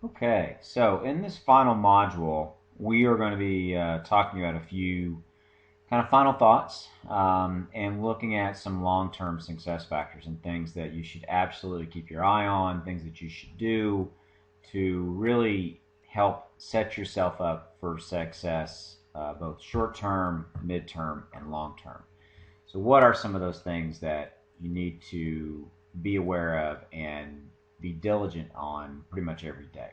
Okay, so in this final module, we are going to be talking about a few kind of final thoughts and looking at some long term success factors and things that you should absolutely keep your eye on, things that you should do to really help set yourself up for success, both short term, mid term, and long term. So, what are some of those things that you need to be aware of and be diligent on pretty much every day?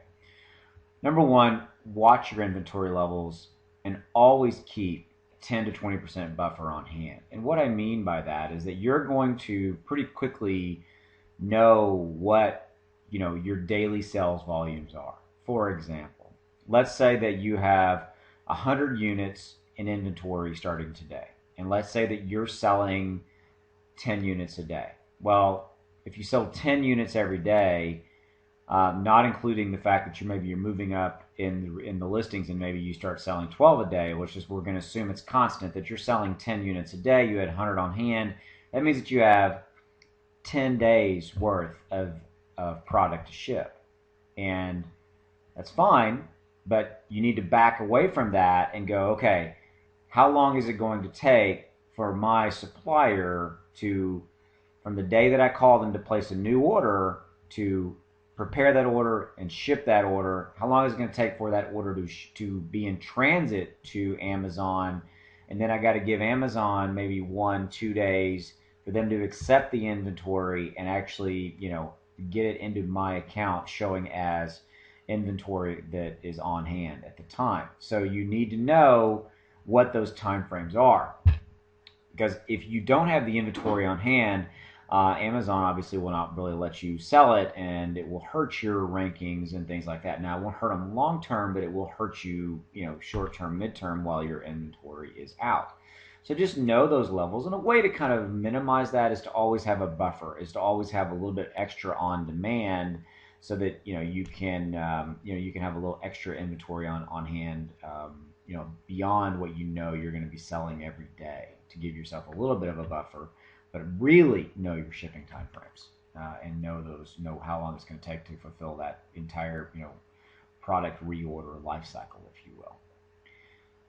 Number one, watch your inventory levels and always keep 10 to 20% buffer on hand. And what I mean by that is that you're going to pretty quickly know what, your daily sales volumes are. For example, let's say that you have 100 units in inventory starting today. And let's say that you're selling 10 units a day. Well, if you sell 10 units every day, not including the fact that you're moving up in the listings and maybe you start selling 12 a day, which is we're going to assume it's constant that you're selling 10 units a day. You had 100 on hand. That means that you have 10 days worth of product to ship, and that's fine. But you need to back away from that and go, okay, how long is it going to take for my supplier to, from the day that I call them to place a new order, to prepare that order and ship that order? How long is it going to take for that order to be in transit to Amazon? And then I got to give Amazon maybe 1, 2 days for them to accept the inventory and actually, get it into my account showing as inventory that is on hand at the time. So you need to know what those time frames are, because if you don't have the inventory on hand, Amazon obviously will not really let you sell it, and it will hurt your rankings and things like that. Now, it won't hurt them long term, but it will hurt you, short term, mid term, while your inventory is out. So just know those levels, and a way to kind of minimize that is to always have a buffer, is to always have a little bit extra on demand, so that you can have a little extra inventory on hand, beyond what you're going to be selling every day, to give yourself a little bit of a buffer, but really know your shipping time frames, and know how long it's going to take to fulfill that entire product reorder life cycle, if you will.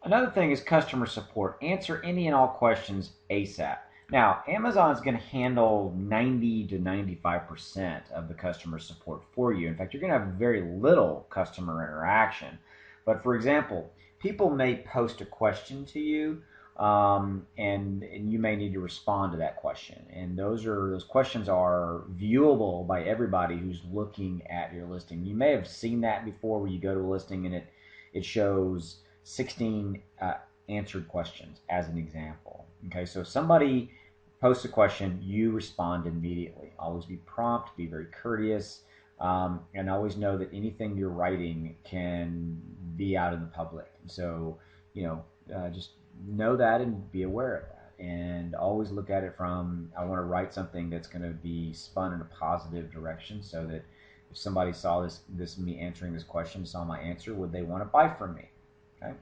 Another thing is customer support. Answer any and all questions ASAP. Now, Amazon's going to handle 90 to 95% of the customer support for you. In fact, you're going to have very little customer interaction. But for example, people may post a question to you, and you may need to respond to that question. And those questions are viewable by everybody who's looking at your listing. You may have seen that before, where you go to a listing and it shows 16 answered questions as an example. Okay, so if somebody posts a question, you respond immediately. Always be prompt, be very courteous, and always know that anything you're writing can be out in the public. So, just know that and be aware of that. And always look at it from, I want to write something that's going to be spun in a positive direction, so that if somebody saw this me answering this question, saw my answer, would they want to buy from me? Okay.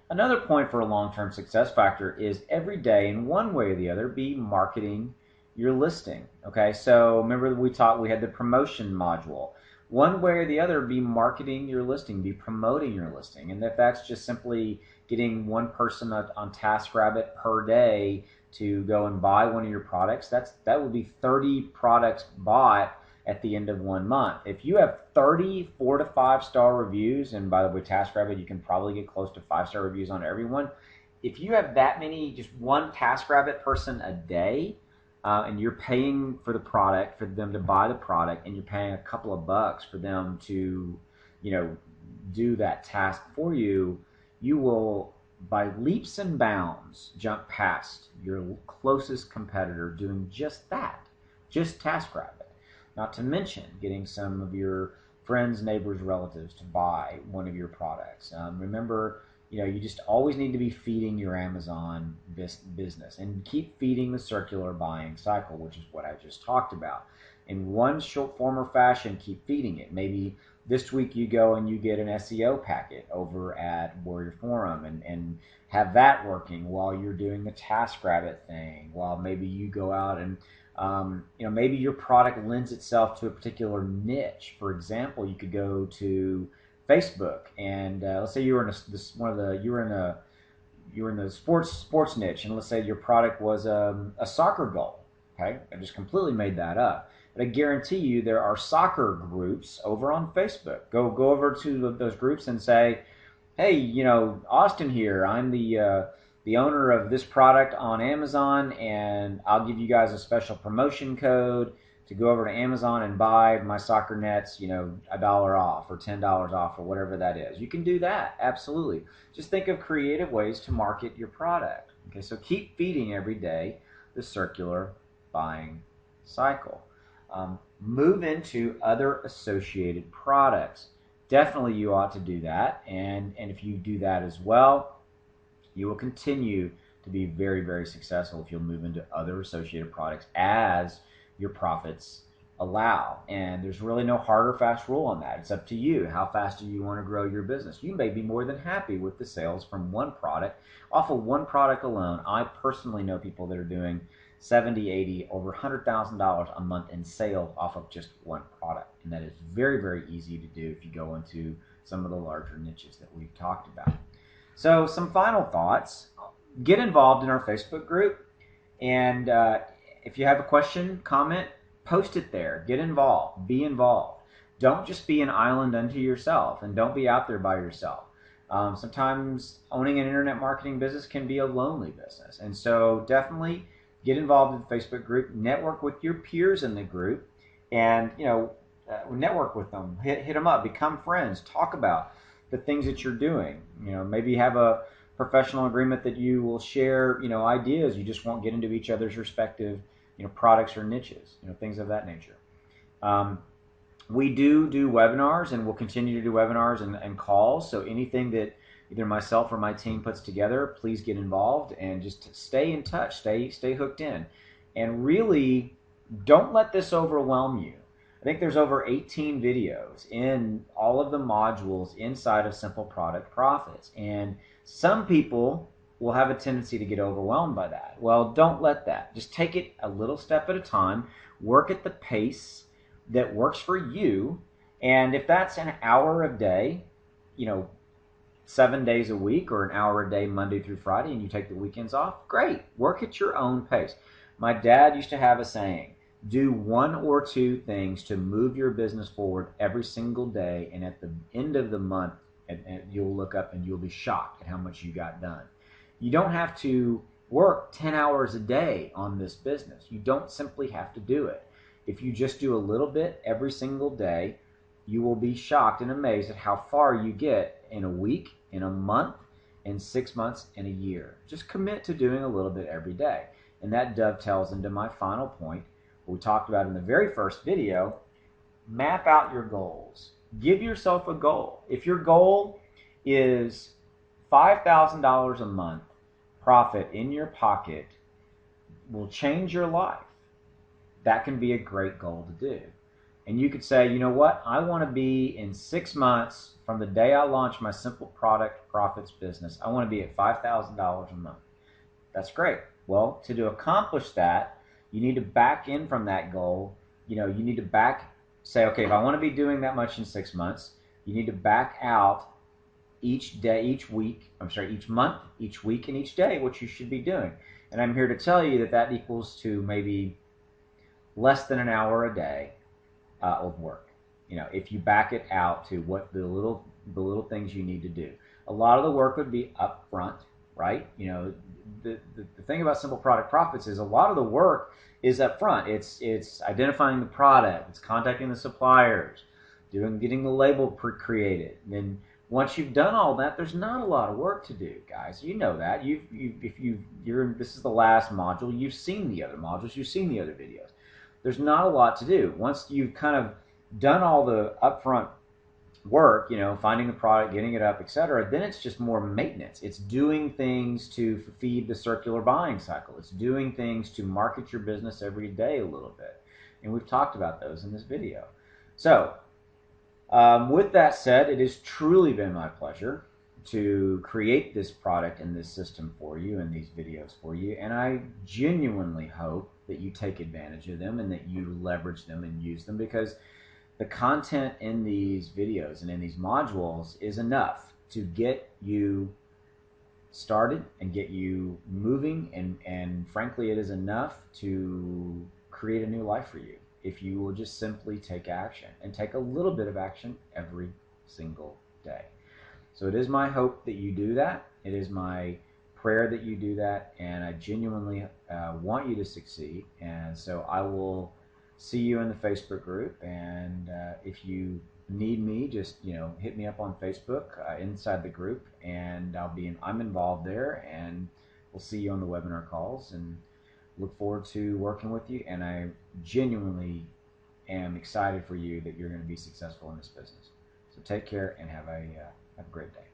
Another point for a long-term success factor is every day, in one way or the other, be marketing your listing. Okay, so remember we had the promotion module. One way or the other, be marketing your listing, be promoting your listing. And if that's just simply getting one person on TaskRabbit per day to go and buy one of your products, that would be 30 products bought at the end of 1 month. If you have 30 4 to 5 star reviews, and by the way, TaskRabbit, you can probably get close to 5 star reviews on everyone. If you have that many, just one TaskRabbit person a day, and you're paying for the product, for them to buy the product, and you're paying a couple of bucks for them to, do that task for you, you will, by leaps and bounds, jump past your closest competitor doing just that, just TaskRabbit. Not to mention getting some of your friends, neighbors, relatives to buy one of your products. Remember, you just always need to be feeding your Amazon business, and keep feeding the circular buying cycle, which is what I just talked about. In one short form or fashion, keep feeding it. Maybe this week you go and you get an SEO packet over at Warrior Forum, and have that working while you're doing the TaskRabbit thing, while maybe you go out and Maybe your product lends itself to a particular niche. For example, you could go to Facebook and let's say you were in you were in the sports niche, and let's say your product was a soccer goal. Okay, I just completely made that up. But I guarantee you, there are soccer groups over on Facebook. Go over to those groups and say, "Hey, Austin here. I'm the owner of this product on Amazon, and I'll give you guys a special promotion code to go over to Amazon and buy my soccer nets, $1 off or $10 off or whatever that is." You can do that, absolutely. Just think of creative ways to market your product. Okay, so keep feeding every day the circular buying cycle. Move into other associated products. Definitely you ought to do that, and if you do that as well, you will continue to be very, very successful if you'll move into other associated products as your profits allow. And there's really no hard or fast rule on that. It's up to you. How fast do you want to grow your business? You may be more than happy with the sales from one product. Off of one product alone, I personally know people that are doing 70, 80, over $100,000 a month in sales off of just one product. And that is very, very easy to do if you go into some of the larger niches that we've talked about. So some final thoughts. Get involved in our Facebook group. And if you have a question, comment, post it there. Get involved. Be involved. Don't just be an island unto yourself, and don't be out there by yourself. Sometimes owning an internet marketing business can be a lonely business. And so definitely get involved in the Facebook group. Network with your peers in the group. And, network with them. Hit them up. Become friends. Talk about the things that you're doing. Maybe have a professional agreement that you will share, ideas. You just won't get into each other's respective, products or niches, things of that nature. We do webinars, and we'll continue to do webinars and calls. So anything that either myself or my team puts together, please get involved and just stay in touch, stay hooked in. And really, don't let this overwhelm you. I think there's over 18 videos in all of the modules inside of Simple Product Profits. And some people will have a tendency to get overwhelmed by that. Well, don't let that. Just take it a little step at a time. Work at the pace that works for you. And if that's an hour a day, 7 days a week, or an hour a day Monday through Friday, and you take the weekends off, great. Work at your own pace. My dad used to have a saying, do one or two things to move your business forward every single day, and at the end of the month, and you'll look up and you'll be shocked at how much you got done. You don't have to work 10 hours a day on this business. You don't simply have to do it. If you just do a little bit every single day, you will be shocked and amazed at how far you get in a week, in a month, in 6 months, in a year. Just commit to doing a little bit every day. And that dovetails into my final point, what we talked about in the very first video. Map out your goals. Give yourself a goal. If your goal is $5,000 a month profit in your pocket, will change your life, that can be a great goal to do. And you could say, you know what, I want to be in 6 months from the day I launch my Simple Product Profits business, I want to be at $5,000 a month. That's great. Well, to accomplish that, you need to back in from that goal. You need to say, okay, if I want to be doing that much in 6 months, you need to back out each day, each month, each week, and each day what you should be doing. And I'm here to tell you that equals to maybe less than an hour a day of work. If you back it out to what the little things you need to do. A lot of the work would be up front, right? The thing about Simple Product Profits is a lot of the work is up front. It's identifying the product, it's contacting the suppliers, getting the label created. And then once you've done all that, there's not a lot of work to do, guys. You know that. This is the last module. You've seen the other modules. You've seen the other videos. There's not a lot to do. Once you've kind of done all the upfront work, finding the product, getting it up, etc., then it's just more maintenance. It's doing things to feed the circular buying cycle. It's doing things to market your business every day a little bit. And we've talked about those in this video. So, with that said, it has truly been my pleasure to create this product and this system for you and these videos for you. And I genuinely hope that you take advantage of them and that you leverage them and use them, because the content in these videos and in these modules is enough to get you started and get you moving, and frankly it is enough to create a new life for you if you will just simply take action and take a little bit of action every single day. So it is my hope that you do that. It is my prayer that you do that, and I genuinely want you to succeed. And so I will see you in the Facebook group, and if you need me, just hit me up on Facebook inside the group, and I'm involved there, and we'll see you on the webinar calls, and look forward to working with you. And I genuinely am excited for you that you're going to be successful in this business. So take care and have a great day.